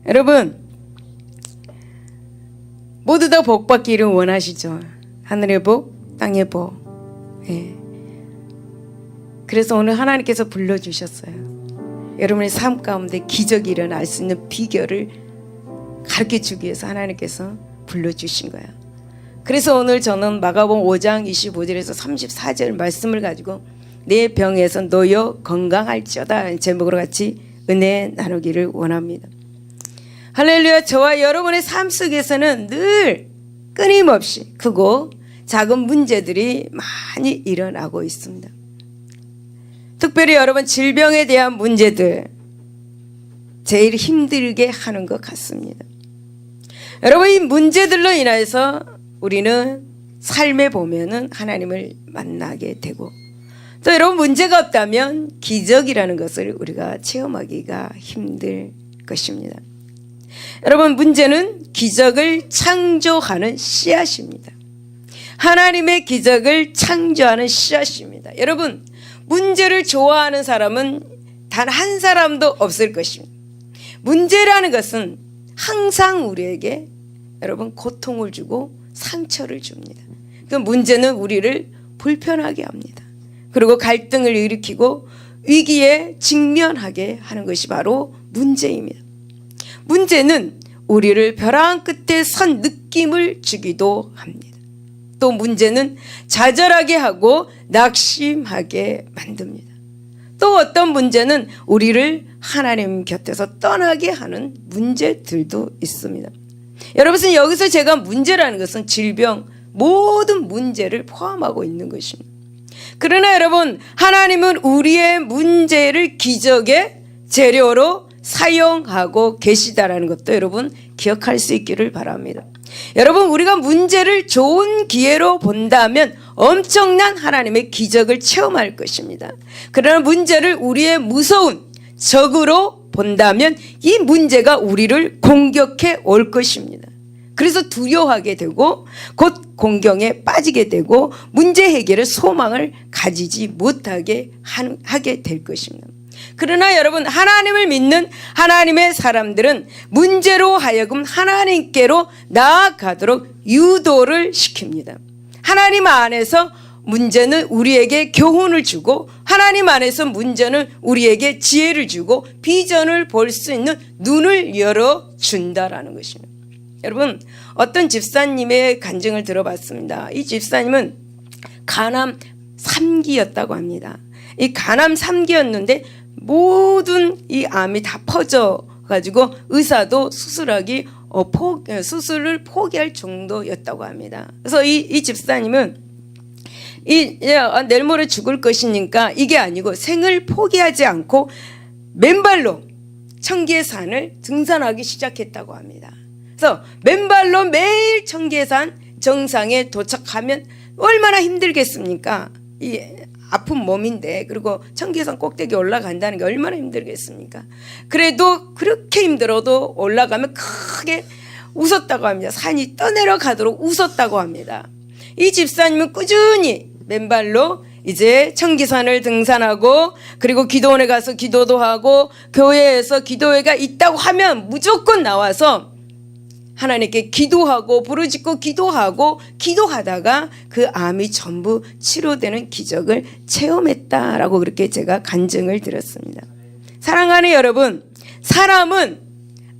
여러분, 모두 다 복 받기를 원하시죠? 하늘의 복, 땅의 복. 예. 그래서 오늘 하나님께서 불러주셨어요. 여러분의 삶 가운데 기적이 일어날 수 있는 비결을 가르쳐주기 위해서 하나님께서 불러주신 거예요. 그래서 오늘 저는 마가복음 5장 25절에서 34절 말씀을 가지고 내 병에서 놓여 건강할지어다 제목으로 같이 은혜 나누기를 원합니다. 할렐루야. 저와 여러분의 삶 속에서는 늘 끊임없이 크고 작은 문제들이 많이 일어나고 있습니다. 특별히 여러분 질병에 대한 문제들 제일 힘들게 하는 것 같습니다. 여러분 이 문제들로 인해서 우리는 삶에 보면은 하나님을 만나게 되고 또 여러분 문제가 없다면 기적이라는 것을 우리가 체험하기가 힘들 것입니다. 여러분 문제는 기적을 창조하는 씨앗입니다. 하나님의 기적을 창조하는 씨앗입니다. 여러분 문제를 좋아하는 사람은 단 한 사람도 없을 것입니다. 문제라는 것은 항상 우리에게 여러분 고통을 주고 상처를 줍니다. 그 문제는 우리를 불편하게 합니다. 그리고 갈등을 일으키고 위기에 직면하게 하는 것이 바로 문제입니다. 문제는 우리를 벼랑 끝에 선 느낌을 주기도 합니다. 또 문제는 좌절하게 하고 낙심하게 만듭니다. 또 어떤 문제는 우리를 하나님 곁에서 떠나게 하는 문제들도 있습니다. 여러분 여기서 제가 문제라는 것은 질병 모든 문제를 포함하고 있는 것입니다. 그러나 여러분 하나님은 우리의 문제를 기적의 재료로 사용하고 계시다라는 것도 여러분 기억할 수 있기를 바랍니다. 여러분 우리가 문제를 좋은 기회로 본다면 엄청난 하나님의 기적을 체험할 것입니다. 그러나 문제를 우리의 무서운 적으로 본다면 이 문제가 우리를 공격해 올 것입니다. 그래서 두려워하게 되고 곧 공경에 빠지게 되고 문제 해결의 소망을 가지지 못하게 하게 될 것입니다. 그러나 여러분 하나님을 믿는 하나님의 사람들은 문제로 하여금 하나님께로 나아가도록 유도를 시킵니다. 하나님 안에서 문제는 우리에게 교훈을 주고 하나님 안에서 문제는 우리에게 지혜를 주고 비전을 볼 수 있는 눈을 열어준다라는 것입니다. 여러분 어떤 집사님의 간증을 들어봤습니다. 이 집사님은 간암 3기였다고 합니다. 이 간암 3기였는데 모든 이 암이 다 퍼져 가지고 의사도 수술을 포기할 정도였다고 합니다. 그래서 이 집사님은 내일 모레 죽을 것이니까 이게 아니고 생을 포기하지 않고 맨발로 청계산을 등산하기 시작했다고 합니다. 그래서 맨발로 매일 청계산 정상에 도착하면 얼마나 힘들겠습니까? 이 아픈 몸인데 그리고 청계산 꼭대기 올라간다는 게 얼마나 힘들겠습니까? 그래도 그렇게 힘들어도 올라가면 크게 웃었다고 합니다. 산이 떠내려가도록 웃었다고 합니다. 이 집사님은 꾸준히 맨발로 이제 청계산을 등산하고 그리고 기도원에 가서 기도도 하고 교회에서 기도회가 있다고 하면 무조건 나와서 하나님께 기도하고 부르짖고 기도하다가 그 암이 전부 치료되는 기적을 체험했다라고 그렇게 제가 간증을 드렸습니다. 사랑하는 여러분, 사람은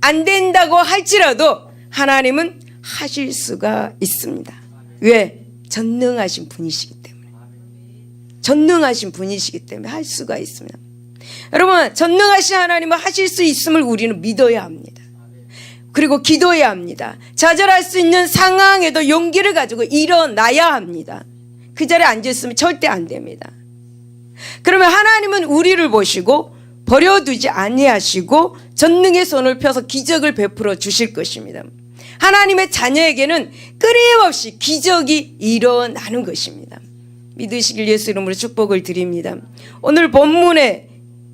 안 된다고 할지라도 하나님은 하실 수가 있습니다. 왜? 전능하신 분이시기 때문에. 전능하신 분이시기 때문에 할 수가 있습니다. 여러분 전능하신 하나님은 하실 수 있음을 우리는 믿어야 합니다. 그리고 기도해야 합니다. 좌절할 수 있는 상황에도 용기를 가지고 일어나야 합니다. 그 자리에 앉아있으면 절대 안 됩니다. 그러면 하나님은 우리를 보시고 버려두지 아니하시고 전능의 손을 펴서 기적을 베풀어 주실 것입니다. 하나님의 자녀에게는 끊임없이 기적이 일어나는 것입니다. 믿으시길 예수 이름으로 축복을 드립니다. 오늘 본문에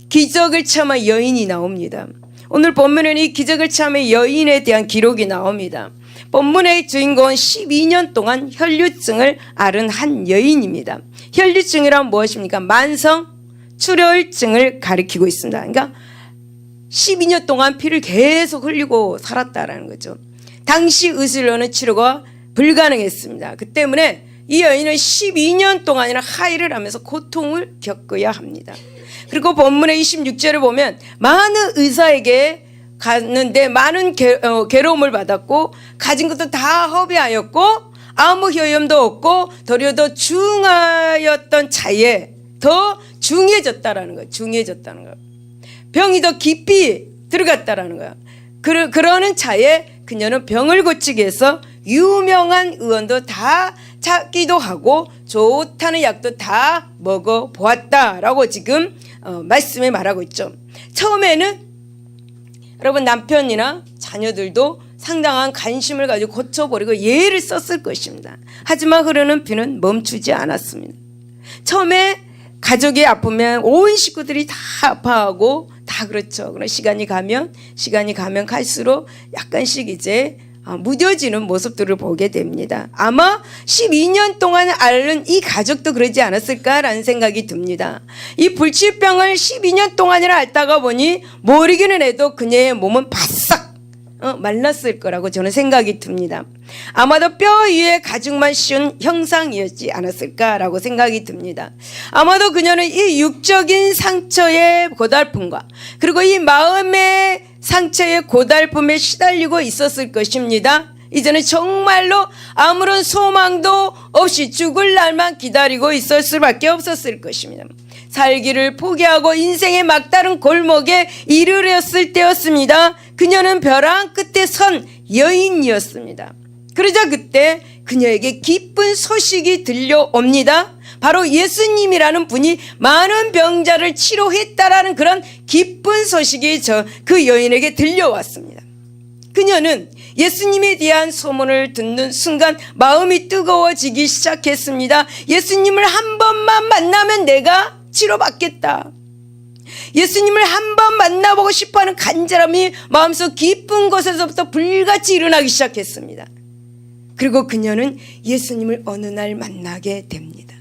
기적을 체험한 여인이 나옵니다. 오늘 본문에는 이 기적을 체험한 여인에 대한 기록이 나옵니다. 본문의 주인공은 12년 동안 혈류증을 앓은 한 여인입니다. 혈류증이란 무엇입니까? 만성 출혈증을 가리키고 있습니다. 그러니까 12년 동안 피를 계속 흘리고 살았다라는 거죠. 당시 의술로는 치료가 불가능했습니다. 그 때문에 이 여인은 12년 동안이나 하이를 하면서 고통을 겪어야 합니다. 그리고 본문의 26절을 보면 많은 의사에게 갔는데 많은 괴로움을 받았고 가진 것도 다 허비하였고 아무 효염도 없고 도리어 더 중하였던 차에 더 중해졌다라는 거예요. 중해졌다는 거예요. 병이 더 깊이 들어갔다라는 거예요. 그러는 차에 그녀는 병을 고치기 위해서 유명한 의원도 다 찾기도 하고 좋다는 약도 다 먹어보았다라고 지금 말씀에 말하고 있죠. 처음에는 여러분 남편이나 자녀들도 상당한 관심을 가지고 고쳐버리고 예를 썼을 것입니다. 하지만 흐르는 피는 멈추지 않았습니다. 처음에 가족이 아프면 온 식구들이 다 아파하고 다 그렇죠. 그런 시간이 가면 갈수록 약간씩 이제 무뎌지는 모습들을 보게 됩니다. 아마 12년 동안 앓는 이 가족도 그러지 않았을까라는 생각이 듭니다. 이 불치병을 12년 동안이나 앓다가 보니 모르기는 해도 그녀의 몸은 바싹 말랐을 거라고 저는 생각이 듭니다. 아마도 뼈 위에 가죽만 씌운 형상이었지 않았을까라고 생각이 듭니다. 아마도 그녀는 이 육적인 상처의 고달픔과 그리고 이 마음의 상처의 고달픔에 시달리고 있었을 것입니다. 이제는 정말로 아무런 소망도 없이 죽을 날만 기다리고 있을 수밖에 없었을 것입니다. 살기를 포기하고 인생의 막다른 골목에 이르렀을 때였습니다. 그녀는 벼랑 끝에 선 여인이었습니다. 그러자 그때 그녀에게 기쁜 소식이 들려옵니다. 바로 예수님이라는 분이 많은 병자를 치료했다라는 그런 기쁜 소식이 그 여인에게 들려왔습니다. 그녀는 예수님에 대한 소문을 듣는 순간 마음이 뜨거워지기 시작했습니다. 예수님을 한 번만 만나면 내가 치료받겠다. 예수님을 한 번 만나보고 싶어하는 간절함이 마음속 깊은 곳에서부터 불같이 일어나기 시작했습니다. 그리고 그녀는 예수님을 어느 날 만나게 됩니다.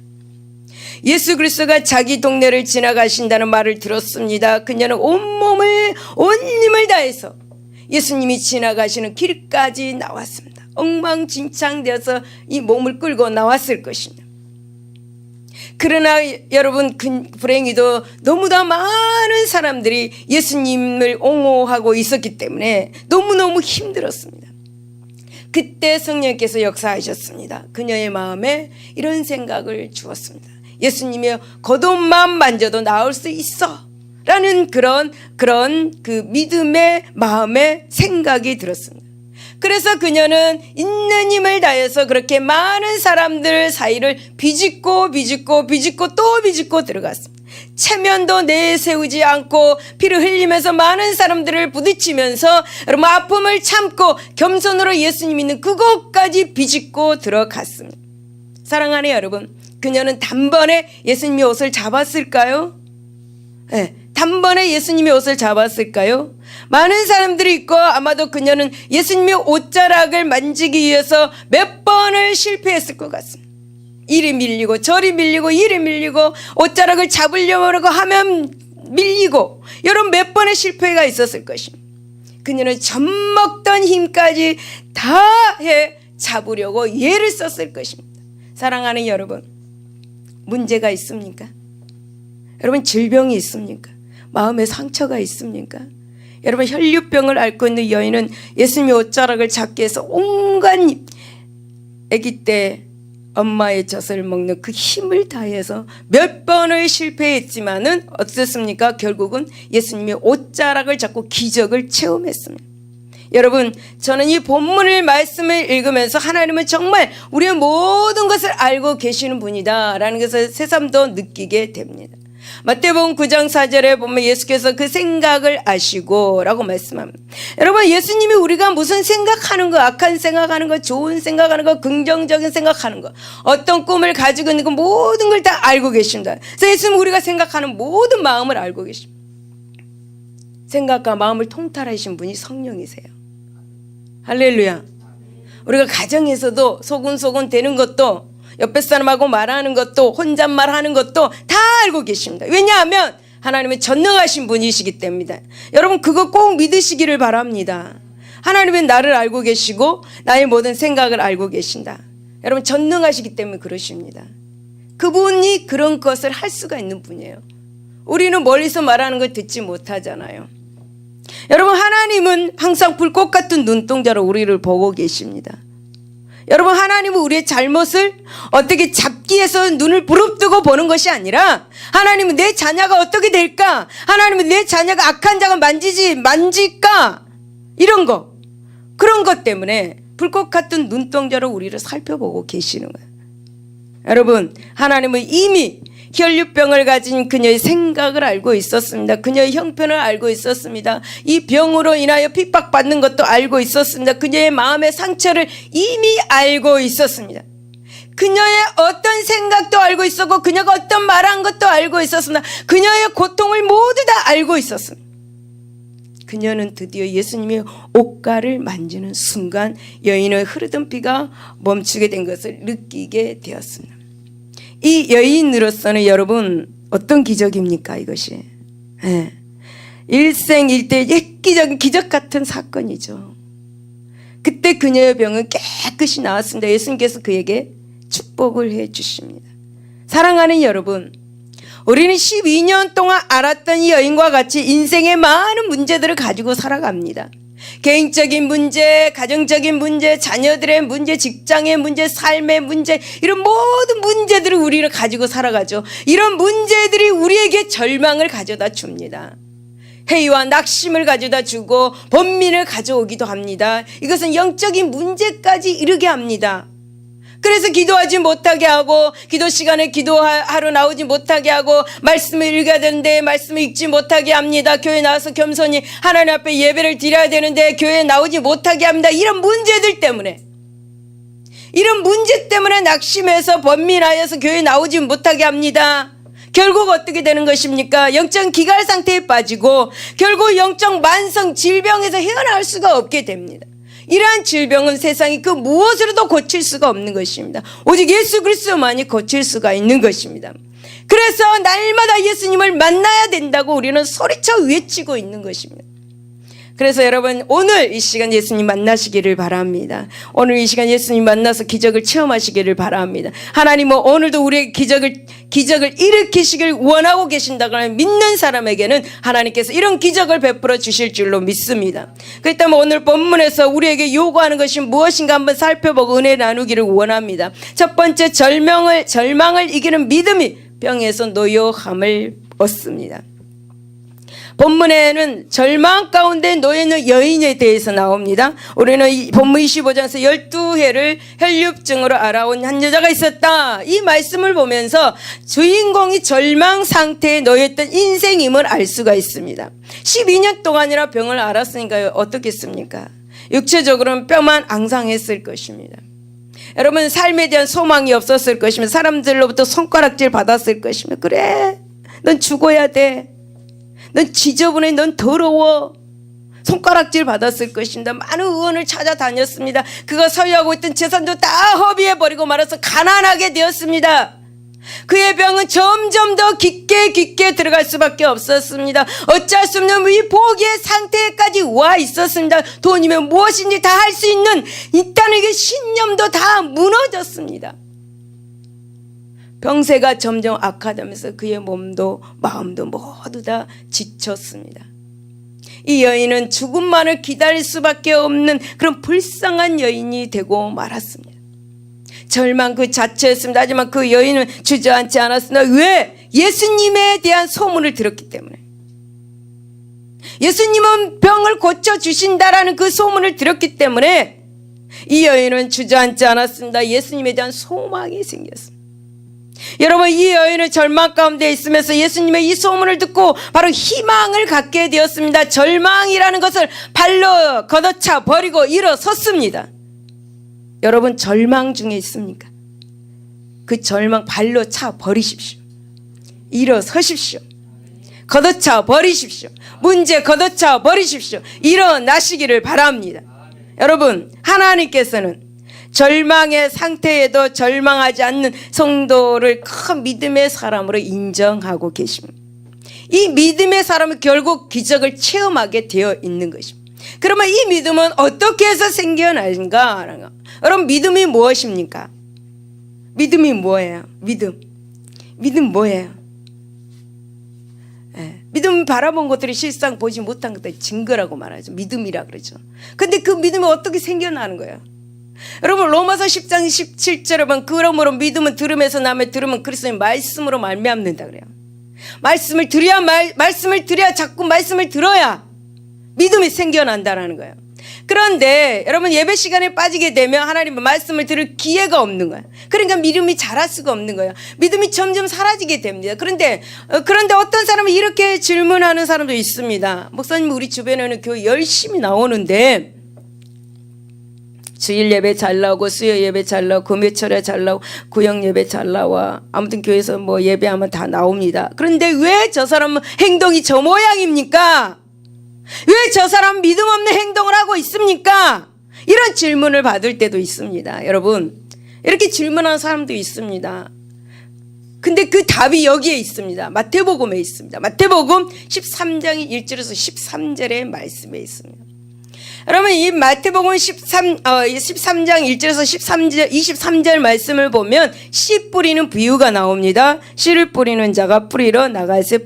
예수 그리스도가 자기 동네를 지나가신다는 말을 들었습니다. 그녀는 온몸을 온 힘을 다해서 예수님이 지나가시는 길까지 나왔습니다. 엉망진창되어서 이 몸을 끌고 나왔을 것입니다. 그러나 여러분 불행히도 너무나 많은 사람들이 예수님을 옹호하고 있었기 때문에 너무너무 힘들었습니다. 그때 성령께서 역사하셨습니다. 그녀의 마음에 이런 생각을 주었습니다. 예수님의 겉옷만 만져도 나을 수 있어 라는 그런 그 믿음의 마음에 생각이 들었습니다. 그래서 그녀는 있는 힘을 다해서 그렇게 많은 사람들 사이를 비집고 또 비집고 들어갔습니다. 체면도 내세우지 않고 피를 흘리면서 많은 사람들을 부딪히면서 여러분 아픔을 참고 겸손으로 예수님 있는 그곳까지 비집고 들어갔습니다. 사랑하는 여러분, 그녀는 단번에 예수님의 옷을 잡았을까요? 네, 단번에 예수님의 옷을 잡았을까요? 많은 사람들이 있고 아마도 그녀는 예수님의 옷자락을 만지기 위해서 몇 번을 실패했을 것 같습니다. 이리 밀리고 저리 밀리고 이리 밀리고 옷자락을 잡으려고 하면 밀리고 이런 몇 번의 실패가 있었을 것입니다. 그녀는 젖먹던 힘까지 다 해 잡으려고 예를 썼을 것입니다. 사랑하는 여러분, 문제가 있습니까? 여러분 질병이 있습니까? 마음에 상처가 있습니까? 여러분 혈류병을 앓고 있는 여인은 예수님의 옷자락을 잡기 위해서 온갖 아기 때 엄마의 젖을 먹는 그 힘을 다해서 몇 번을 실패했지만은 어땠습니까? 결국은 예수님의 옷자락을 잡고 기적을 체험했습니다. 여러분 저는 이 본문의 말씀을 읽으면서 하나님은 정말 우리의 모든 것을 알고 계시는 분이다 라는 것을 새삼도 느끼게 됩니다. 마태복음 9장 4절에 보면 예수께서 그 생각을 아시고 라고 말씀합니다. 여러분 예수님이 우리가 무슨 생각하는 거, 악한 생각하는 거, 좋은 생각하는 거, 긍정적인 생각하는 거, 어떤 꿈을 가지고 있는 거 모든 걸 다 알고 계십니다. 그래서 예수님은 우리가 생각하는 모든 마음을 알고 계십니다. 생각과 마음을 통달하신 분이 성령이세요. 할렐루야. 우리가 가정에서도 소곤소곤 되는 것도 옆에 사람하고 말하는 것도 혼잣말 하는 것도 다 알고 계십니다. 왜냐하면 하나님은 전능하신 분이시기 때문에 여러분 그거 꼭 믿으시기를 바랍니다. 하나님은 나를 알고 계시고 나의 모든 생각을 알고 계신다. 여러분 전능하시기 때문에 그러십니다. 그분이 그런 것을 할 수가 있는 분이에요. 우리는 멀리서 말하는 걸 듣지 못하잖아요. 여러분 하나님은 항상 불꽃 같은 눈동자로 우리를 보고 계십니다. 여러분 하나님은 우리의 잘못을 어떻게 잡기 위해서 눈을 부릅뜨고 보는 것이 아니라 하나님은 내 자녀가 어떻게 될까? 하나님은 내 자녀가 악한 자가 만질까? 이런 거 그런 것 때문에 불꽃 같은 눈동자로 우리를 살펴보고 계시는 거예요. 여러분 하나님은 이미 혈류병을 가진 그녀의 생각을 알고 있었습니다. 그녀의 형편을 알고 있었습니다. 이 병으로 인하여 핍박받는 것도 알고 있었습니다. 그녀의 마음의 상처를 이미 알고 있었습니다. 그녀의 어떤 생각도 알고 있었고 그녀가 어떤 말한 것도 알고 있었습니다. 그녀의 고통을 모두 다 알고 있었습니다. 그녀는 드디어 예수님의 옷가를 만지는 순간 여인의 흐르던 피가 멈추게 된 것을 느끼게 되었습니다. 이 여인으로서는 여러분 어떤 기적입니까 이것이? 일생일대 획기적인 기적 같은 사건이죠. 그때 그녀의 병은 깨끗이 나았습니다. 예수님께서 그에게 축복을 해 주십니다. 사랑하는 여러분, 우리는 12년 동안 알았던 이 여인과 같이 인생의 많은 문제들을 가지고 살아갑니다. 개인적인 문제, 가정적인 문제, 자녀들의 문제, 직장의 문제, 삶의 문제, 이런 모든 문제들을 우리를 가지고 살아가죠. 이런 문제들이 우리에게 절망을 가져다 줍니다. 회의와 낙심을 가져다 주고 번민을 가져오기도 합니다. 이것은 영적인 문제까지 이르게 합니다. 그래서 기도하지 못하게 하고 기도 시간에 기도하러 나오지 못하게 하고 말씀을 읽어야 되는데 말씀을 읽지 못하게 합니다. 교회 나와서 겸손히 하나님 앞에 예배를 드려야 되는데 교회에 나오지 못하게 합니다. 이런 문제들 때문에 이런 문제 때문에 낙심해서 번민하여서 교회에 나오지 못하게 합니다. 결국 어떻게 되는 것입니까? 영적 기갈 상태에 빠지고 결국 영적 만성 질병에서 헤어나올 수가 없게 됩니다. 이러한 질병은 세상이 그 무엇으로도 고칠 수가 없는 것입니다. 오직 예수 그리스도만이 고칠 수가 있는 것입니다. 그래서 날마다 예수님을 만나야 된다고 우리는 소리쳐 외치고 있는 것입니다. 그래서 여러분 오늘 이 시간 예수님 만나시기를 바랍니다. 오늘 이 시간 예수님 만나서 기적을 체험하시기를 바랍니다. 하나님은 오늘도 우리의 기적을 일으키시길 원하고 계신다고 믿는 사람에게는 하나님께서 이런 기적을 베풀어 주실 줄로 믿습니다. 그렇다면 오늘 본문에서 우리에게 요구하는 것이 무엇인가 한번 살펴보고 은혜 나누기를 원합니다. 첫 번째 절망을 이기는 믿음이 병에서 노여함을 얻습니다. 본문에는 절망 가운데 놓여있는 여인에 대해서 나옵니다. 우리는 이 본문 25장에서 12회를 혈류증으로 알아온 한 여자가 있었다. 이 말씀을 보면서 주인공이 절망 상태에 놓여있던 인생임을 알 수가 있습니다. 12년 동안이나 병을 앓았으니까 어떻겠습니까? 육체적으로는 뼈만 앙상했을 것입니다. 여러분 삶에 대한 소망이 없었을 것이며 사람들로부터 손가락질 받았을 것이며 그래 넌 죽어야 돼. 넌 지저분해, 넌 더러워. 손가락질 받았을 것입니다. 많은 의원을 찾아다녔습니다. 그가 소유하고 있던 재산도 다 허비해버리고 말아서 가난하게 되었습니다. 그의 병은 점점 더 깊게 들어갈 수밖에 없었습니다. 어쩔 수 없는 위포기의 상태까지 와 있었습니다. 돈이면 무엇인지 다 할 수 있다는 게 신념도 다 무너졌습니다. 병세가 점점 악화되면서 그의 몸도 마음도 모두 다 지쳤습니다. 이 여인은 죽음만을 기다릴 수밖에 없는 그런 불쌍한 여인이 되고 말았습니다. 절망 그 자체였습니다. 하지만 그 여인은 주저앉지 않았습니다. 왜? 예수님에 대한 소문을 들었기 때문에. 예수님은 병을 고쳐주신다라는 그 소문을 들었기 때문에 이 여인은 주저앉지 않았습니다. 예수님에 대한 소망이 생겼습니다. 여러분 이 여인은 절망 가운데 있으면서 예수님의 이 소문을 듣고 바로 희망을 갖게 되었습니다. 절망이라는 것을 발로 걷어차 버리고 일어섰습니다. 여러분 절망 중에 있습니까? 그 절망 발로 차 버리십시오. 일어서십시오. 걷어차 버리십시오. 문제 걷어차 버리십시오. 일어나시기를 바랍니다. 여러분 하나님께서는 절망의 상태에도 절망하지 않는 성도를 큰 믿음의 사람으로 인정하고 계십니다. 이 믿음의 사람은 결국 기적을 체험하게 되어 있는 것입니다. 그러면 이 믿음은 어떻게 해서 생겨나는가? 여러분, 믿음이 무엇입니까? 믿음이 뭐예요? 믿음 뭐예요? 믿음 바라본 것들이 실상 보지 못한 것들이 증거라고 말하죠. 믿음이라 그러죠. 근데 그 믿음이 어떻게 생겨나는 거예요? 여러분, 로마서 10장 17절에 보면 그러므로 믿음은 들음에서 나며 들으면 그리스도의 말씀으로 말미암는다 그래요. 말씀을 들어야 자꾸 말씀을 들어야 믿음이 생겨난다라는 거예요. 그런데 여러분, 예배 시간에 빠지게 되면 하나님의 말씀을 들을 기회가 없는 거예요. 그러니까 믿음이 자랄 수가 없는 거예요. 믿음이 점점 사라지게 됩니다. 그런데 어떤 사람은 이렇게 질문하는 사람도 있습니다. 목사님, 우리 주변에는 교회 열심히 나오는데 주일 예배 잘 나오고 수요 예배 잘 나오고 금요철에 잘 나오고 구역 예배 잘 나와, 아무튼 교회에서 뭐 예배하면 다 나옵니다. 그런데 왜 저 사람은 행동이 저 모양입니까? 왜 저 사람 믿음 없는 행동을 하고 있습니까? 이런 질문을 받을 때도 있습니다. 여러분, 이렇게 질문하는 사람도 있습니다. 근데 그 답이 여기에 있습니다. 마태복음에 있습니다. 마태복음 13장 1절에서 13절의 말씀에 있습니다. 여러분, 이 마태복음 13장 1절에서 23절 말씀을 보면 씨 뿌리는 비유가 나옵니다. 씨를 뿌리는 자가 뿌리러 나가서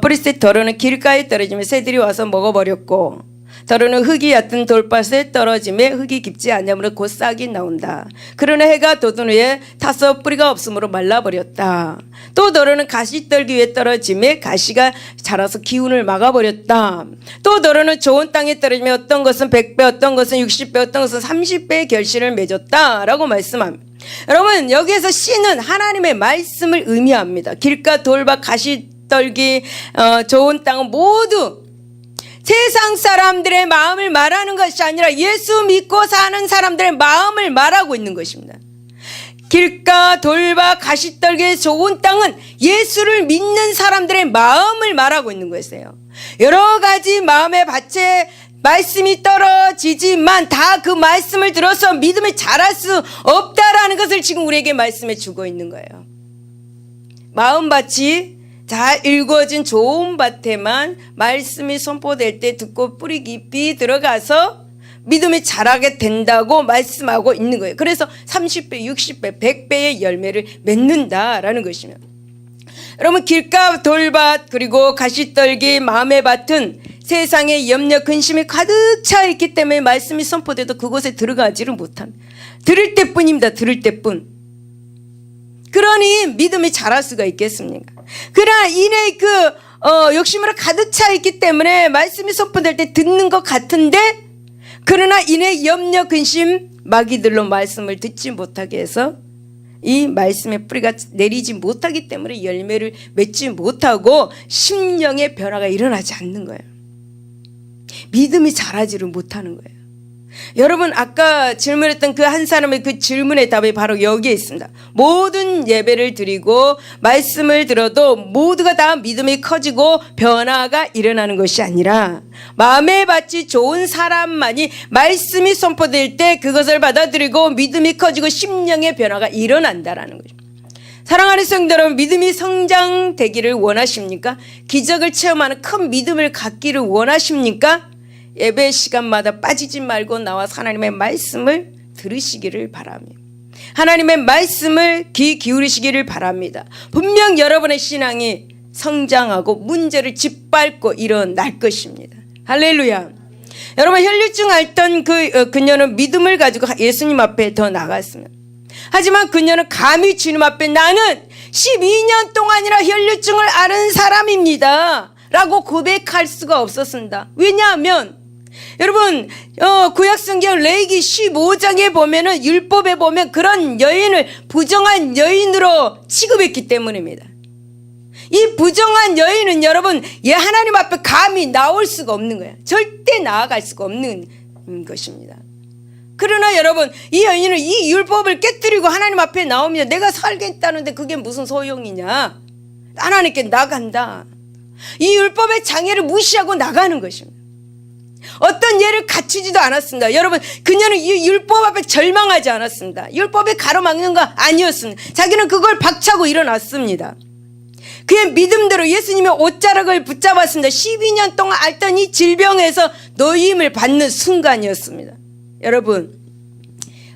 뿌리새 더러는 길가에 떨어지며 새들이 와서 먹어버렸고, 더러는 흙이 얕은 돌밭에 떨어지며 흙이 깊지 않으므로 곧 싹이 나온다. 그러나 해가 돋은 후에 타서 뿌리가 없으므로 말라버렸다. 또 더러는 가시떨기 위에 떨어지며 가시가 자라서 기운을 막아버렸다. 또 더러는 좋은 땅에 떨어지며 어떤 것은 100배, 어떤 것은 60배, 어떤 것은 30배의 결실을 맺었다 라고 말씀합니다. 여러분, 여기에서 씨는 하나님의 말씀을 의미합니다. 길가, 돌밭, 가시떨기, 좋은 땅은 모두 세상 사람들의 마음을 말하는 것이 아니라 예수 믿고 사는 사람들의 마음을 말하고 있는 것입니다. 길가, 돌밭, 가시떨기, 좋은 땅은 예수를 믿는 사람들의 마음을 말하고 있는 것이에요. 여러 가지 마음의 밭에 말씀이 떨어지지만 다 그 말씀을 들어서 믿음이 자랄 수 없다라는 것을 지금 우리에게 말씀해 주고 있는 거예요. 마음밭이 잘 일궈진 좋은 밭에만 말씀이 선포될 때 듣고 뿌리 깊이 들어가서 믿음이 자라게 된다고 말씀하고 있는 거예요. 그래서 30배, 60배, 100배의 열매를 맺는다라는 것입니다. 여러분, 길가, 돌밭, 그리고 가시떨기, 마음의 밭은 세상에 염려, 근심이 가득 차 있기 때문에 말씀이 선포돼도 그곳에 들어가지를 못합니다. 들을 때뿐입니다. 들을 때뿐. 그러니 믿음이 자랄 수가 있겠습니까? 그러나 이내 욕심으로 가득 차 있기 때문에 말씀이 선포될 때 듣는 것 같은데, 그러나 이내 염려, 근심, 마귀들로 말씀을 듣지 못하게 해서 이 말씀의 뿌리가 내리지 못하기 때문에 열매를 맺지 못하고 심령의 변화가 일어나지 않는 거예요. 믿음이 자라지를 못하는 거예요. 여러분, 아까 질문했던 그 한 사람의 그 질문의 답이 바로 여기에 있습니다. 모든 예배를 드리고 말씀을 들어도 모두가 다 믿음이 커지고 변화가 일어나는 것이 아니라 마음의 밭이 좋은 사람만이 말씀이 선포될 때 그것을 받아들이고 믿음이 커지고 심령의 변화가 일어난다라는 거죠. 사랑하는 성도 여러분, 믿음이 성장되기를 원하십니까? 기적을 체험하는 큰 믿음을 갖기를 원하십니까? 예배 시간마다 빠지지 말고 나와서 하나님의 말씀을 들으시기를 바랍니다. 하나님의 말씀을 귀 기울이시기를 바랍니다. 분명 여러분의 신앙이 성장하고 문제를 짓밟고 일어날 것입니다. 할렐루야. 여러분, 혈류증 앓던 그녀는 믿음을 가지고 예수님 앞에 더 나갔습니다. 하지만 그녀는 감히 주님 앞에 나는 12년 동안이나 혈류증을 앓은 사람입니다 라고 고백할 수가 없었습니다. 왜냐하면 여러분, 구약성경 레위기 15장에 보면은, 율법에 보면 그런 여인을 부정한 여인으로 취급했기 때문입니다. 이 부정한 여인은 여러분, 하나님 앞에 감히 나올 수가 없는 거예요. 절대 나아갈 수가 없는 것입니다. 그러나 여러분, 이 여인은 이 율법을 깨뜨리고 하나님 앞에 나옵니다. 내가 살겠다는데 그게 무슨 소용이냐? 하나님께 나간다. 이 율법의 장애를 무시하고 나가는 것입니다. 어떤 예를 갖추지도 않았습니다. 여러분, 그녀는 이 율법 앞에 절망하지 않았습니다. 율법에 가로막는 거 아니었습니다. 자기는 그걸 박차고 일어났습니다. 그의 믿음대로 예수님의 옷자락을 붙잡았습니다. 12년 동안 앓던 이 질병에서 노임을 받는 순간이었습니다. 여러분,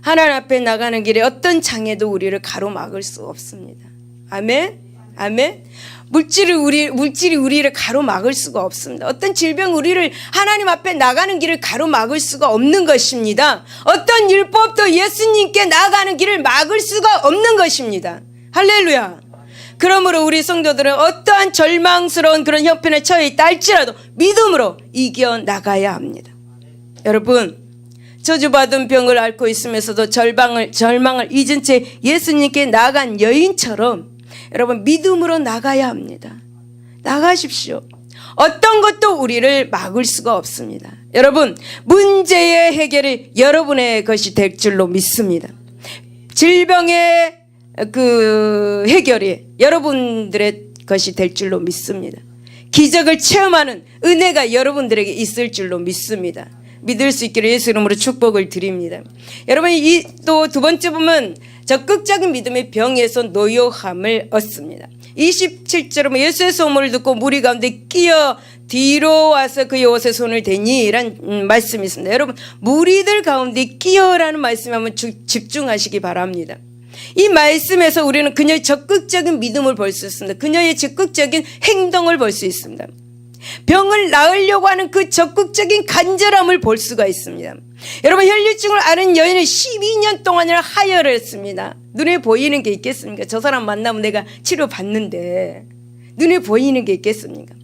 하나님 앞에 나가는 길에 어떤 장애도 우리를 가로막을 수 없습니다. 아멘? 아멘? 물질이 우리를 가로막을 수가 없습니다. 어떤 질병 우리를 하나님 앞에 나가는 길을 가로막을 수가 없는 것입니다. 어떤 율법도 예수님께 나가는 길을 막을 수가 없는 것입니다. 할렐루야. 그러므로 우리 성도들은 어떠한 절망스러운 그런 형편에 처해 있다 할지라도 믿음으로 이겨나가야 합니다. 여러분, 저주받은 병을 앓고 있으면서도 절망을 잊은 채 예수님께 나간 여인처럼 여러분 믿음으로 나가야 합니다. 나가십시오. 어떤 것도 우리를 막을 수가 없습니다. 여러분, 문제의 해결이 여러분의 것이 될 줄로 믿습니다. 질병의 그 해결이 여러분들의 것이 될 줄로 믿습니다. 기적을 체험하는 은혜가 여러분들에게 있을 줄로 믿습니다. 믿을 수 있기를 예수 이름으로 축복을 드립니다. 여러분, 이 또 두 번째 보면 적극적인 믿음의 병에서 노요함을 얻습니다. 27절에 보면 예수의 소문을 듣고 무리 가운데 끼어 뒤로 와서 그의 옷에 손을 대니 이란 말씀이 있습니다. 여러분, 무리들 가운데 끼어라는 말씀에 한번 집중하시기 바랍니다. 이 말씀에서 우리는 그녀의 적극적인 믿음을 볼 수 있습니다. 그녀의 적극적인 행동을 볼 수 있습니다. 병을 나으려고 하는 그 적극적인 간절함을 볼 수가 있습니다. 여러분, 혈류증을 앓은 여인은 12년 동안이나 하혈을 했습니다. 눈에 보이는 게 있겠습니까? 저 사람 만나면 내가 치료받는데 눈에 보이는 게 있겠습니까?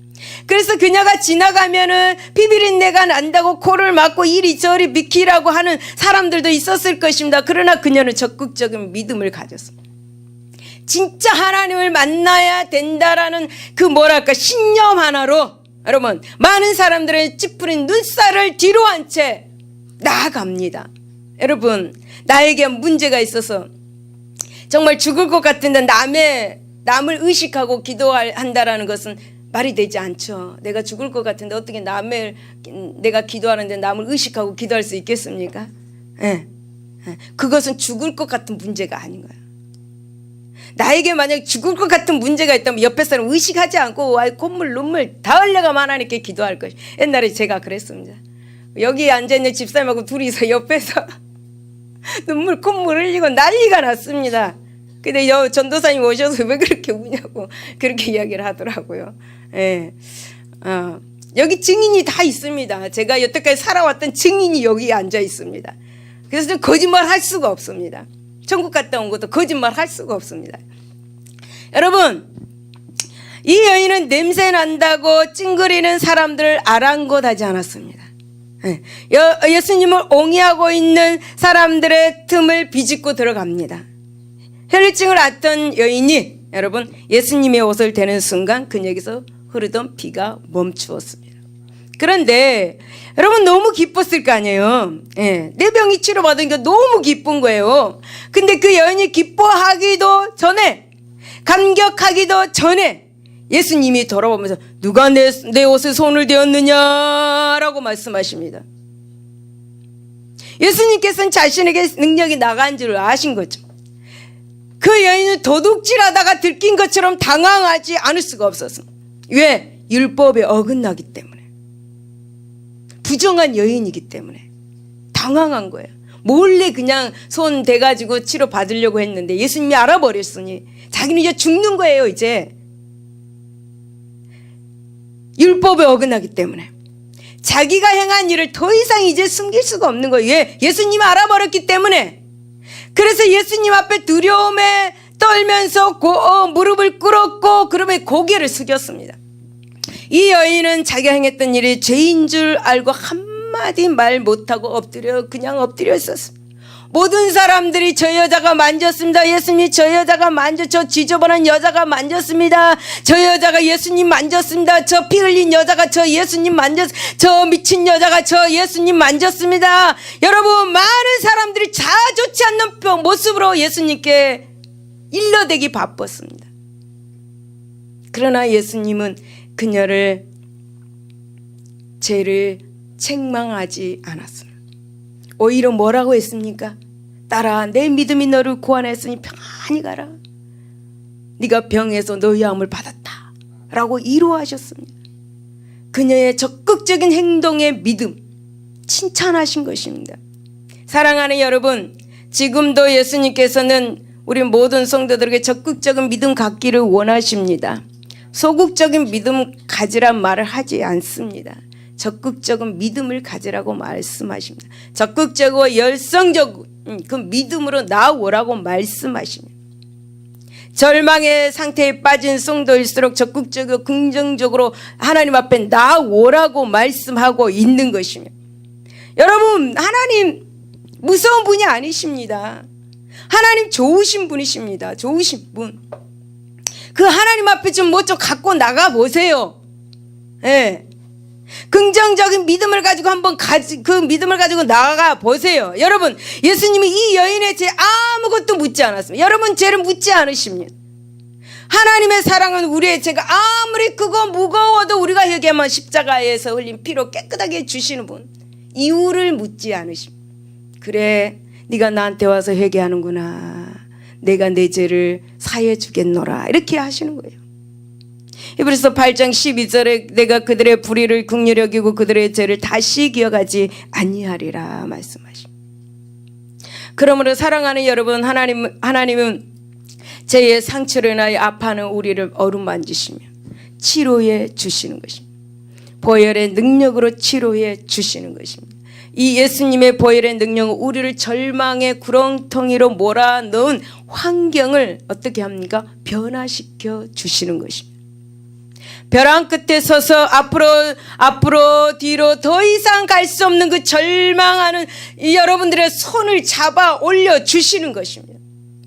그래서 그녀가 지나가면은 피비린내가 난다고 코를 막고 이리저리 비키라고 하는 사람들도 있었을 것입니다. 그러나 그녀는 적극적인 믿음을 가졌습니다. 진짜 하나님을 만나야 된다라는 그 신념 하나로 여러분, 많은 사람들의 찌푸린 눈살을 뒤로 한 채 나아갑니다. 여러분, 나에게 문제가 있어서 정말 죽을 것 같은데 남을 의식하고 기도한다라는 것은 말이 되지 않죠. 내가 죽을 것 같은데 어떻게 내가 기도하는데 남을 의식하고 기도할 수 있겠습니까? 그것은 죽을 것 같은 문제가 아닌 거예요. 나에게 만약 죽을 것 같은 문제가 있다면 옆에 사람 의식하지 않고 콧물 눈물 다 흘려가 하나님께 기도할 것이. 옛날에 제가 그랬습니다. 여기 앉아있는 집사님하고 둘이서 옆에서 눈물 콧물 흘리고 난리가 났습니다. 근데 전도사님 오셔서 왜 그렇게 우냐고 그렇게 이야기를 하더라고요. 여기 증인이 다 있습니다. 제가 여태까지 살아왔던 증인이 여기 앉아 있습니다. 그래서 거짓말 할 수가 없습니다. 천국 갔다 온 것도 거짓말 할 수가 없습니다. 여러분, 이 여인은 냄새 난다고 찡그리는 사람들을 아랑곳하지 않았습니다. 예수님을 옹이하고 있는 사람들의 틈을 비집고 들어갑니다. 혈류증을 앓던 여인이 여러분 예수님의 옷을 대는 순간 그녀에게서 흐르던 피가 멈추었습니다. 그런데 여러분 너무 기뻤을 거 아니에요. 내 병이 치료받은 게 너무 기쁜 거예요. 근데 그 여인이 기뻐하기도 전에, 감격하기도 전에 예수님이 돌아보면서 누가 내 옷에 손을 대었느냐라고 말씀하십니다. 예수님께서는 자신에게 능력이 나간 줄 아신 거죠. 그 여인은 도둑질하다가 들킨 것처럼 당황하지 않을 수가 없었습니다. 왜? 율법에 어긋나기 때문에. 부정한 여인이기 때문에 당황한 거예요. 몰래 그냥 손 대가지고 치료 받으려고 했는데 예수님이 알아버렸으니 자기는 이제 죽는 거예요. 이제 율법에 어긋나기 때문에 자기가 행한 일을 더 이상 이제 숨길 수가 없는 거예요. 왜? 예수님이 알아버렸기 때문에. 그래서 예수님 앞에 두려움에 떨면서 무릎을 꿇었고 그러면 고개를 숙였습니다. 이 여인은 자기가 행했던 일이 죄인 줄 알고 한마디 말 못하고 그냥 엎드려 있었습니다. 모든 사람들이 저 여자가 만졌습니다. 예수님이 저 여자가 저 지저분한 여자가 만졌습니다. 저 여자가 예수님 만졌습니다. 저 피 흘린 여자가 저 예수님 저 미친 여자가 저 예수님 만졌습니다. 여러분, 많은 사람들이 자아좋지 않는 모습으로 예수님께 일러대기 바빴습니다. 그러나 예수님은 그녀를 죄를 책망하지 않았습니다. 오히려 뭐라고 했습니까? 딸아, 내 믿음이 너를 구원했으니 평안히 가라. 네가 병에서 노여함을 받았다 라고 위로하셨습니다. 그녀의 적극적인 행동의 믿음 칭찬하신 것입니다. 사랑하는 여러분, 지금도 예수님께서는 우리 모든 성도들에게 적극적인 믿음 갖기를 원하십니다. 소극적인 믿음 가지란 말을 하지 않습니다. 적극적인 믿음을 가지라고 말씀하십니다. 적극적이고 열성적 그 믿음으로 나오라고 말씀하십니다. 절망의 상태에 빠진 성도일수록 적극적이고 긍정적으로 하나님 앞에 나오라고 말씀하고 있는 것입니다. 여러분, 하나님 무서운 분이 아니십니다. 하나님 좋으신 분이십니다. 좋으신 분. 그 하나님 앞에 좀 뭐 좀 갖고 나가 보세요. 예. 긍정적인 믿음을 가지고 그 믿음을 가지고 나가 보세요. 여러분, 예수님이 이 여인의 죄 아무것도 묻지 않았습니다. 여러분 죄를 묻지 않으십니다. 하나님의 사랑은 우리의 죄가 아무리 크고 무거워도 우리가 회개하면 십자가에서 흘린 피로 깨끗하게 해주시는 분. 이유를 묻지 않으십니다. 그래, 네가 나한테 와서 회개하는구나. 내가 내 죄를 사해 주겠노라. 이렇게 하시는 거예요. 히브리서 8장 12절에 내가 그들의 불의를 긍휼히 여기고 그들의 죄를 다시 기억하지 아니하리라 말씀하십니다. 그러므로 사랑하는 여러분, 하나님은 죄의 상처로 인하여 아파하는 우리를 어루만지시며 치료해 주시는 것입니다. 보혈의 능력으로 치료해 주시는 것입니다. 이 예수님의 보혈의 능력은 우리를 절망의 구렁텅이로 몰아넣은 환경을 어떻게 합니까? 변화시켜 주시는 것입니다. 벼랑 끝에 서서 앞으로 뒤로 더 이상 갈 수 없는 그 절망하는 이 여러분들의 손을 잡아 올려 주시는 것입니다.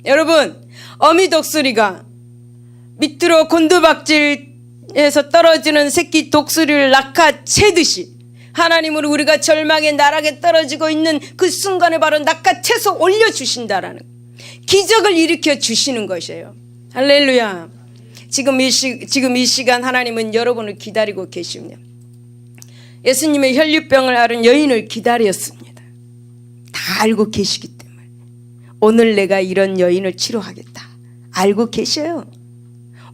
여러분, 어미 독수리가 밑으로 곤두박질에서 떨어지는 새끼 독수리를 낚아채듯이 하나님은 우리가 절망의 나락에 떨어지고 있는 그 순간에 바로 낚아채서 올려주신다라는 기적을 일으켜 주시는 것이에요. 할렐루야. 지금 이 시간 하나님은 여러분을 기다리고 계십니다. 예수님의 혈류병을 앓은 여인을 기다렸습니다. 다 알고 계시기 때문에 오늘 내가 이런 여인을 치료하겠다. 알고 계셔요.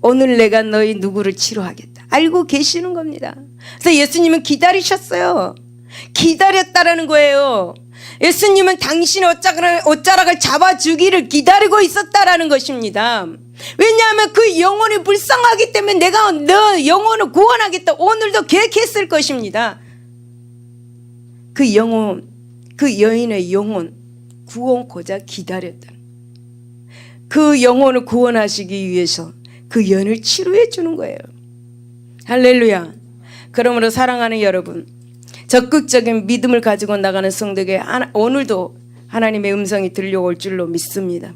오늘 내가 너희 누구를 치료하겠다. 알고 계시는 겁니다. 그래서 예수님은 기다리셨어요. 기다렸다라는 거예요. 예수님은 당신의 옷자락을 잡아주기를 기다리고 있었다라는 것입니다. 왜냐하면 그 영혼이 불쌍하기 때문에 내가 너 영혼을 구원하겠다. 오늘도 계획했을 것입니다. 그 여인의 영혼 구원코자 기다렸다. 그 영혼을 구원하시기 위해서 그 여인을 치료해 주는 거예요. 할렐루야. 그러므로 사랑하는 여러분, 적극적인 믿음을 가지고 나가는 성도에게 오늘도 하나님의 음성이 들려올 줄로 믿습니다.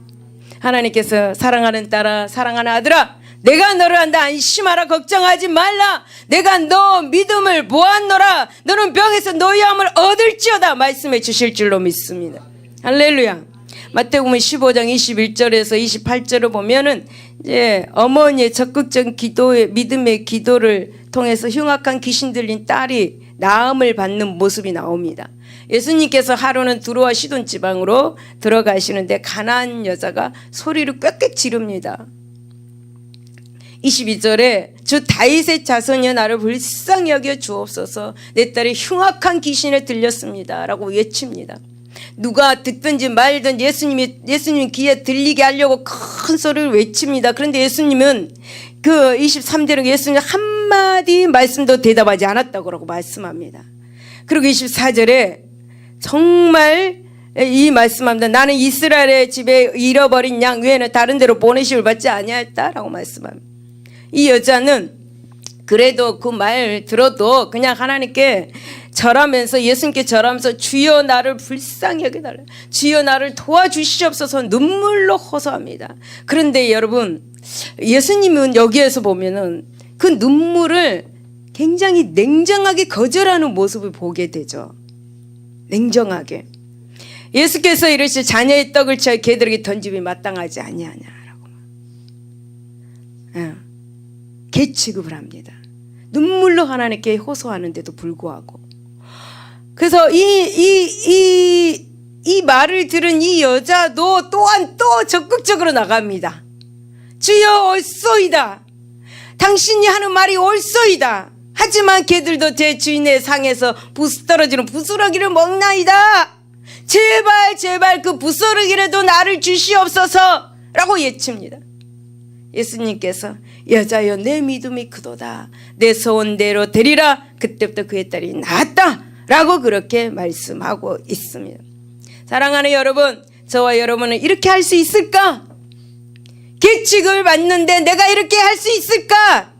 하나님께서 사랑하는 딸아, 사랑하는 아들아, 내가 너를 한다. 안심하라. 걱정하지 말라. 내가 너 믿음을 보았노라. 너는 병에서 노여함을 얻을지어다. 말씀해 주실 줄로 믿습니다. 할렐루야. 마태복음 15장 21절에서 28절을 보면은 이제 어머니의 적극적인 기도의 믿음의 기도를 통해서 흉악한 귀신 들린 딸이 나음을 받는 모습이 나옵니다. 예수님께서 하루는 두로와 시돈 지방으로 들어가시는데 가나안 여자가 소리를 꽥꽥 지릅니다. 22절에 주 다윗의 자손이여 나를 불쌍히 여겨 주옵소서. 내 딸이 흉악한 귀신에 들렸습니다 라고 외칩니다. 누가 듣든지 말든지 예수님 귀에 들리게 하려고 큰 소리를 외칩니다. 그런데 예수님은 그 23절에 예수님 한마디 말씀도 대답하지 않았다고 말씀합니다. 그리고 24절에 정말 이 말씀합니다. 나는 이스라엘의 집에 잃어버린 양 외에는 다른 데로 보내심을 받지 아니하였다라고 말씀합니다. 이 여자는 그래도 그 말 들어도 그냥 하나님께 절하면서 예수님께 절하면서 주여 나를 불쌍히 여겨달라. 주여 나를 도와주시옵소서 눈물로 호소합니다. 그런데 여러분, 예수님은 여기에서 보면은 그 눈물을 굉장히 냉정하게 거절하는 모습을 보게 되죠. 냉정하게. 예수께서 이르시되 자녀의 떡을 취하여 개들에게 던짐이 마땅하지 아니하냐라고. 개 취급을 합니다. 눈물로 하나님께 호소하는데도 불구하고. 그래서 이 말을 들은 이 여자도 또한 또 적극적으로 나갑니다. 주여 옳소이다. 당신이 하는 말이 옳소이다. 하지만 개들도 제 주인의 상에서 떨어지는 부스러기를 먹나이다. 제발 제발 그 부스러기라도 나를 주시옵소서 라고 외칩니다. 예수님께서 여자여 내 믿음이 크도다. 내 소원대로 되리라. 그때부터 그의 딸이 나았다 라고 그렇게 말씀하고 있습니다. 사랑하는 여러분, 저와 여러분은 이렇게 할 수 있을까? 계치급을 받는데 내가 이렇게 할 수 있을까?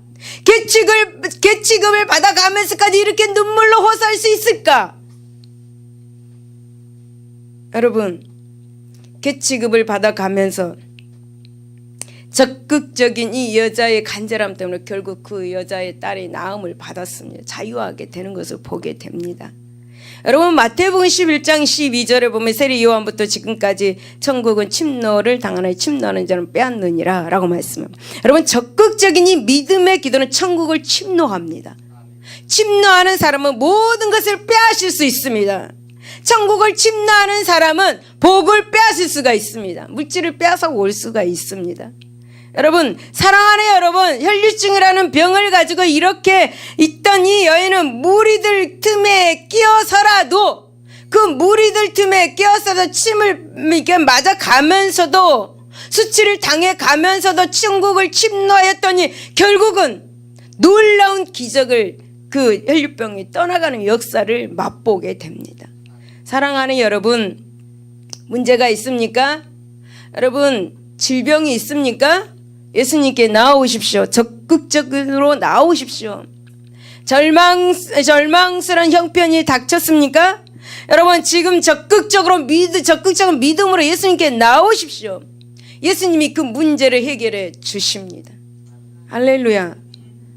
계치급을 받아가면서까지 이렇게 눈물로 호소할 수 있을까? 여러분, 계치급을 받아가면서 적극적인 이 여자의 간절함 때문에 결국 그 여자의 딸이 나음을 받았습니다. 자유하게 되는 것을 보게 됩니다. 여러분, 마태복음 11장 12절에 보면 세리 요한부터 지금까지 천국은 침노를 당하는 침노하는 자는 빼앗느니라 라고 말씀합니다. 여러분, 적극적인 이 믿음의 기도는 천국을 침노합니다. 침노하는 사람은 모든 것을 빼앗을 수 있습니다. 천국을 침노하는 사람은 복을 빼앗을 수가 있습니다. 물질을 빼앗아 올 수가 있습니다. 여러분, 사랑하는 여러분, 혈류증이라는 병을 가지고 이렇게 있던 이 여인은 무리들 틈에 끼어서라도 그 무리들 틈에 끼어서도 침을 이렇게 맞아가면서도 수치를 당해가면서도 천국을 침노하였더니 결국은 놀라운 기적을 그 혈류병이 떠나가는 역사를 맛보게 됩니다. 사랑하는 여러분, 문제가 있습니까? 여러분, 질병이 있습니까? 예수님께 나오십시오. 적극적으로 나오십시오. 절망스러운 형편이 닥쳤습니까? 여러분, 지금 적극적으로 믿음으로 예수님께 나오십시오. 예수님이 그 문제를 해결해 주십니다. 할렐루야.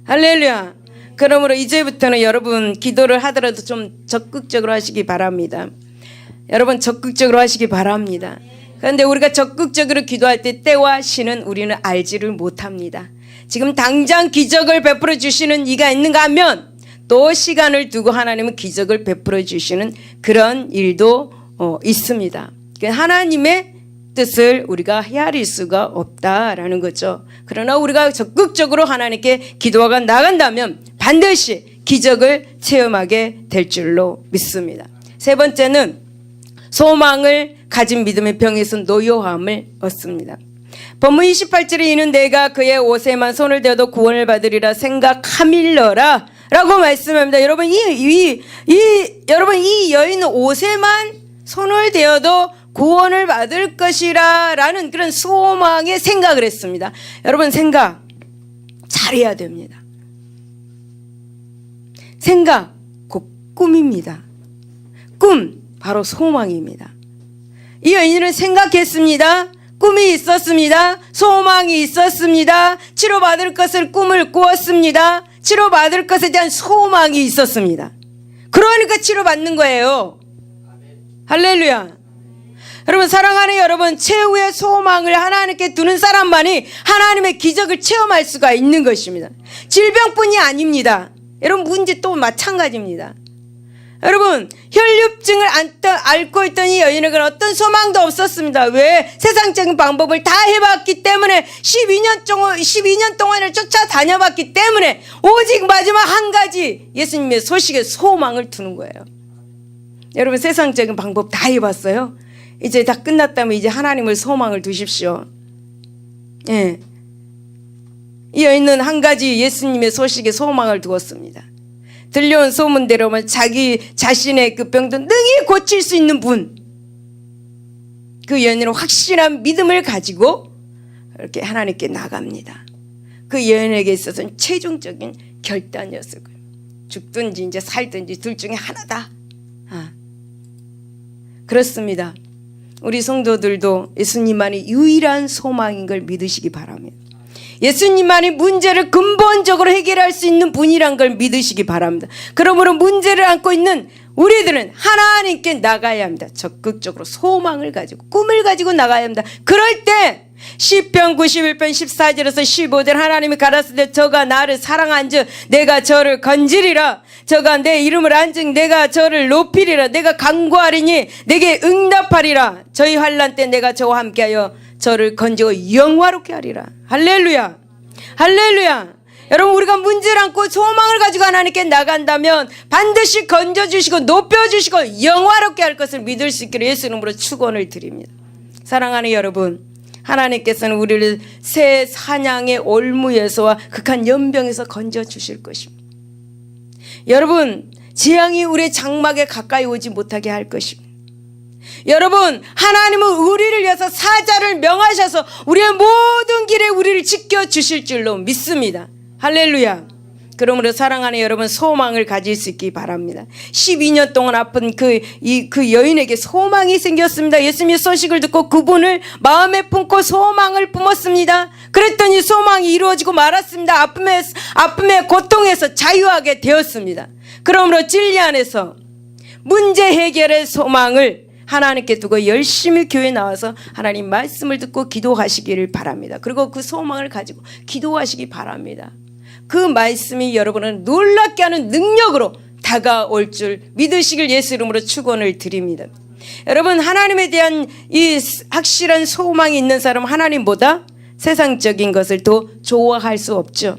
할렐루야. 그러므로 이제부터는 여러분 기도를 하더라도 좀 적극적으로 하시기 바랍니다. 여러분, 적극적으로 하시기 바랍니다. 그런데 우리가 적극적으로 기도할 때 때와 시는 우리는 알지를 못합니다. 지금 당장 기적을 베풀어 주시는 이가 있는가 하면 또 시간을 두고 하나님은 기적을 베풀어 주시는 그런 일도 있습니다. 하나님의 뜻을 우리가 헤아릴 수가 없다라는 거죠. 그러나 우리가 적극적으로 하나님께 기도가 나간다면 반드시 기적을 체험하게 될 줄로 믿습니다. 세 번째는 소망을 가진 믿음의 병에서 노여함을 얻습니다. 본문 28절에 이는 내가 그의 옷에만 손을 대어도 구원을 받으리라 생각하밀러라 라고 말씀합니다. 여러분, 여러분, 이 여인은 옷에만 손을 대어도 구원을 받을 것이라 라는 그런 소망의 생각을 했습니다. 여러분, 생각 잘해야 됩니다. 생각 곧 꿈입니다. 꿈 바로 소망입니다. 이 여인은 생각했습니다. 꿈이 있었습니다. 소망이 있었습니다. 치료받을 것을 꿈을 꾸었습니다. 치료받을 것에 대한 소망이 있었습니다. 그러니까 치료받는 거예요. 할렐루야. 여러분, 사랑하는 여러분, 최후의 소망을 하나님께 두는 사람만이 하나님의 기적을 체험할 수가 있는 것입니다. 질병뿐이 아닙니다. 여러분, 문제 또 마찬가지입니다. 여러분, 혈류증을 앓고 있던 이 여인에게는 어떤 소망도 없었습니다. 왜? 세상적인 방법을 다 해봤기 때문에 12년 동안을 쫓아다녀봤기 때문에 오직 마지막 한 가지 예수님의 소식에 소망을 두는 거예요. 여러분, 세상적인 방법 다 해봤어요? 이제 다 끝났다면 이제 하나님을 소망을 두십시오. 예. 이 여인은 한 가지 예수님의 소식에 소망을 두었습니다. 들려온 소문대로만 자기 자신의 그 병도 능히 고칠 수 있는 분, 그 여인은 확실한 믿음을 가지고 이렇게 하나님께 나갑니다. 그 여인에게 있어서는 최종적인 결단이었을 거예요. 죽든지 이제 살든지 둘 중에 하나다. 그렇습니다. 우리 성도들도 예수님만이 유일한 소망인 걸 믿으시기 바랍니다. 예수님만이 문제를 근본적으로 해결할 수 있는 분이란 걸 믿으시기 바랍니다. 그러므로 문제를 안고 있는 우리들은 하나님께 나가야 합니다. 적극적으로 소망을 가지고 꿈을 가지고 나가야 합니다. 그럴 때 시편 91편 14절에서 15절 하나님이 가라사대 저가 나를 사랑한즉 내가 저를 건지리라. 저가 내 이름을 안즉 내가 저를 높이리라. 내가 간구하리니 내게 응답하리라. 저희 환난 때 내가 저와 함께하여 저를 건지고 영화롭게 하리라. 할렐루야. 할렐루야. 여러분, 우리가 문제를 안고 소망을 가지고 하나님께 나간다면 반드시 건져주시고 높여주시고 영화롭게 할 것을 믿을 수 있기를 예수 이름으로 축원을 드립니다. 사랑하는 여러분, 하나님께서는 우리를 새 사냥의 올무에서와 극한 연병에서 건져주실 것입니다. 여러분, 재앙이 우리의 장막에 가까이 오지 못하게 할 것입니다. 여러분, 하나님은 우리를 위해서 사자를 명하셔서 우리의 모든 길에 우리를 지켜주실 줄로 믿습니다. 할렐루야. 그러므로 사랑하는 여러분, 소망을 가질 수 있기 바랍니다. 12년 동안 아픈 그 여인에게 소망이 생겼습니다. 예수님의 소식을 듣고 그분을 마음에 품고 소망을 품었습니다. 그랬더니 소망이 이루어지고 말았습니다. 아픔의 고통에서 자유하게 되었습니다. 그러므로 진리 안에서 문제 해결의 소망을 하나님께 두고 열심히 교회에 나와서 하나님 말씀을 듣고 기도하시기를 바랍니다. 그리고 그 소망을 가지고 기도하시기 바랍니다. 그 말씀이 여러분은 놀랍게 하는 능력으로 다가올 줄 믿으시길 예수 이름으로 축원을 드립니다. 여러분, 하나님에 대한 이 확실한 소망이 있는 사람은 하나님보다 세상적인 것을 더 좋아할 수 없죠.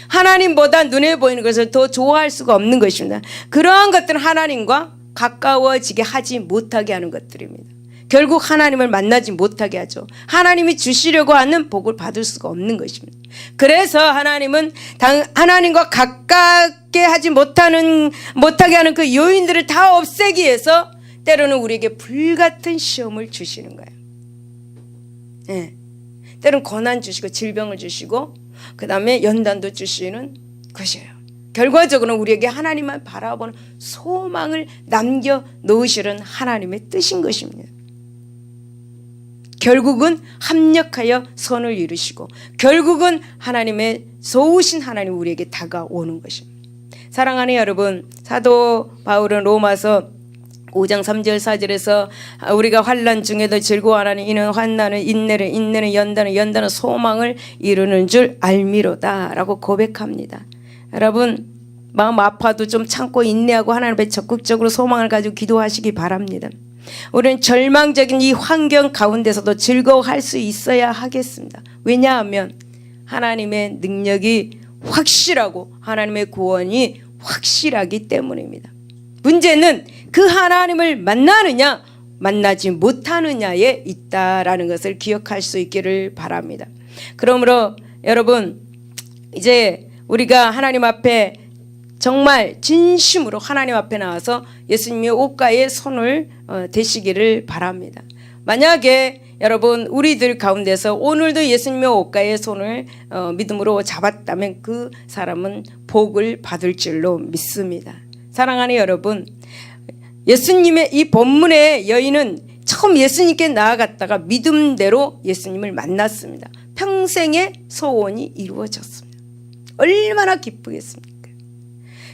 하나님보다 눈에 보이는 것을 더 좋아할 수가 없는 것입니다. 그러한 것들은 하나님과 가까워지게 하지 못하게 하는 것들입니다. 결국 하나님을 만나지 못하게 하죠. 하나님이 주시려고 하는 복을 받을 수가 없는 것입니다. 그래서 하나님은 하나님과 가깝게 하지 못하게 하는 그 요인들을 다 없애기 위해서 때로는 우리에게 불같은 시험을 주시는 거예요. 네. 때로는 고난 주시고 질병을 주시고 그 다음에 연단도 주시는 것이에요. 결과적으로는 우리에게 하나님만 바라보는 소망을 남겨놓으시는 하나님의 뜻인 것입니다. 결국은 합력하여 선을 이루시고 결국은 하나님의 좋으신 하나님 우리에게 다가오는 것입니다. 사랑하는 여러분, 사도 바울은 로마서 5장 3절 4절에서 우리가 환난 중에도 즐거워하나니 이는 환난은 인내를, 인내는 연단은, 연단은 소망을 이루는 줄 알미로다 라고 고백합니다. 여러분, 마음 아파도 좀 참고 인내하고 하나님 앞에 적극적으로 소망을 가지고 기도하시기 바랍니다. 우리는 절망적인 이 환경 가운데서도 즐거워할 수 있어야 하겠습니다. 왜냐하면 하나님의 능력이 확실하고 하나님의 구원이 확실하기 때문입니다. 문제는 그 하나님을 만나느냐 만나지 못하느냐에 있다라는 것을 기억할 수 있기를 바랍니다. 그러므로 여러분, 이제 우리가 하나님 앞에 정말 진심으로 하나님 앞에 나와서 예수님의 옷가에 손을 대시기를 바랍니다. 만약에 여러분 우리들 가운데서 오늘도 예수님의 옷가에 손을 믿음으로 잡았다면 그 사람은 복을 받을 줄로 믿습니다. 사랑하는 여러분, 예수님의 이 본문의 여인은 처음 예수님께 나아갔다가 믿음대로 예수님을 만났습니다. 평생의 소원이 이루어졌습니다. 얼마나 기쁘겠습니까?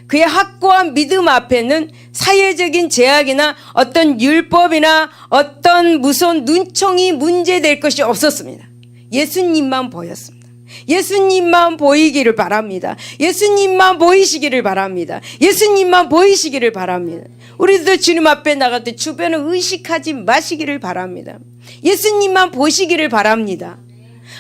그의 확고한 믿음 앞에는 사회적인 제약이나 어떤 율법이나 어떤 무서운 눈총이 문제될 것이 없었습니다. 예수님만 보였습니다. 예수님만 보이기를 바랍니다. 예수님만 보이시기를 바랍니다. 예수님만 보이시기를 바랍니다. 우리도 주님 앞에 나갈 때 주변을 의식하지 마시기를 바랍니다. 예수님만 보시기를 바랍니다.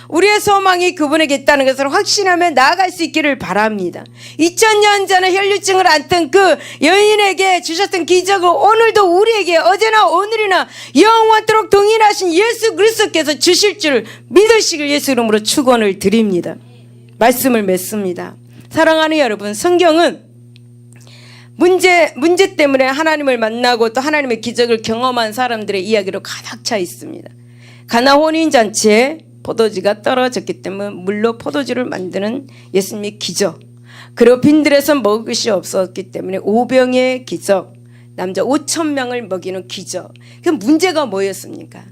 우리의 소망이 그분에게 있다는 것을 확신하며 나아갈 수 있기를 바랍니다. 2000년 전에 혈류증을 앓던 그 여인에게 주셨던 기적을 오늘도 우리에게 어제나 오늘이나 영원토록 동일하신 예수 그리스도께서 주실 줄 믿으시길 예수 이름으로 축원을 드립니다. 말씀을 맺습니다. 사랑하는 여러분, 성경은 문제 때문에 하나님을 만나고 또 하나님의 기적을 경험한 사람들의 이야기로 가득 차 있습니다. 가나 혼인잔치에 포도주가 떨어졌기 때문에 물로 포도주를 만드는 예수님의 기적, 그리고 빈들에서 먹을 것이 없었기 때문에 오병의 기적, 남자 5,000명을 먹이는 기적. 그 문제가 뭐였습니까?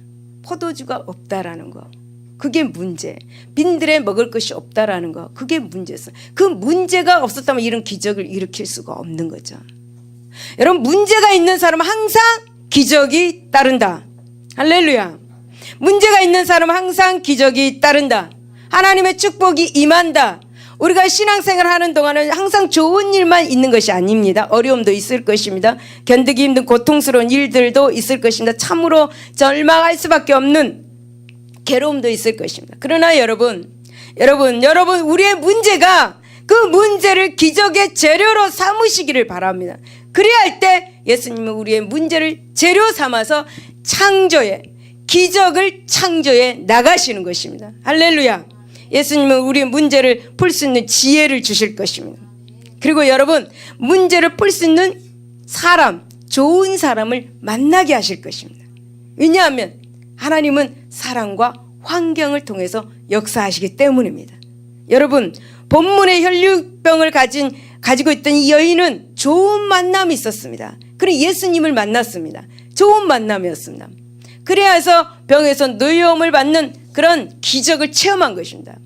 포도주가 없다라는 거. 그게 문제. 빈들에 먹을 것이 없다라는 거. 그게 문제였어요. 그 문제가 없었다면 이런 기적을 일으킬 수가 없는 거죠. 여러분, 문제가 있는 사람은 항상 기적이 따른다. 할렐루야. 문제가 있는 사람은 항상 기적이 따른다. 하나님의 축복이 임한다. 우리가 신앙생활 하는 동안은 항상 좋은 일만 있는 것이 아닙니다. 어려움도 있을 것입니다. 견디기 힘든 고통스러운 일들도 있을 것입니다. 참으로 절망할 수밖에 없는 괴로움도 있을 것입니다. 그러나 여러분, 우리의 문제가 그 문제를 기적의 재료로 삼으시기를 바랍니다. 그래야 할 때 예수님은 우리의 문제를 재료 삼아서 기적을 창조해 나가시는 것입니다. 할렐루야. 예수님은 우리의 문제를 풀 수 있는 지혜를 주실 것입니다. 그리고 여러분, 문제를 풀 수 있는 좋은 사람을 만나게 하실 것입니다. 왜냐하면 하나님은 사랑과 환경을 통해서 역사하시기 때문입니다. 여러분, 본문의 혈류병을 가지고 있던 이 여인은 좋은 만남이 있었습니다. 그리고 예수님을 만났습니다. 좋은 만남이었습니다. 그래서 병에서 노여움을 받는 그런 기적을 체험한 것입니다.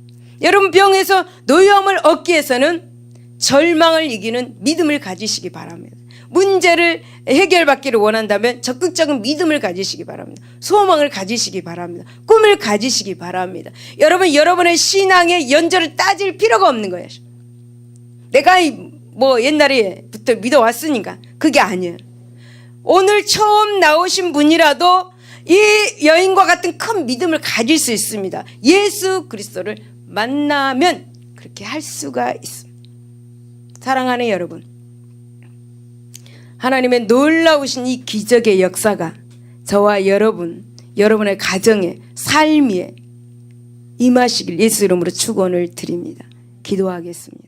여러분, 병에서 노여움을 얻기 위해서는 절망을 이기는 믿음을 가지시기 바랍니다. 문제를 해결받기를 원한다면 적극적인 믿음을 가지시기 바랍니다. 소망을 가지시기 바랍니다. 꿈을 가지시기 바랍니다. 여러분의 신앙의 연조를 따질 필요가 없는 거예요. 내가 옛날에부터 믿어왔으니까 그게 아니에요. 오늘 처음 나오신 분이라도 이 여인과 같은 큰 믿음을 가질 수 있습니다. 예수 그리스도를 만나면 그렇게 할 수가 있습니다. 사랑하는 여러분, 하나님의 놀라우신 이 기적의 역사가 저와 여러분의 가정에, 삶에 임하시길 예수 이름으로 축원을 드립니다. 기도하겠습니다.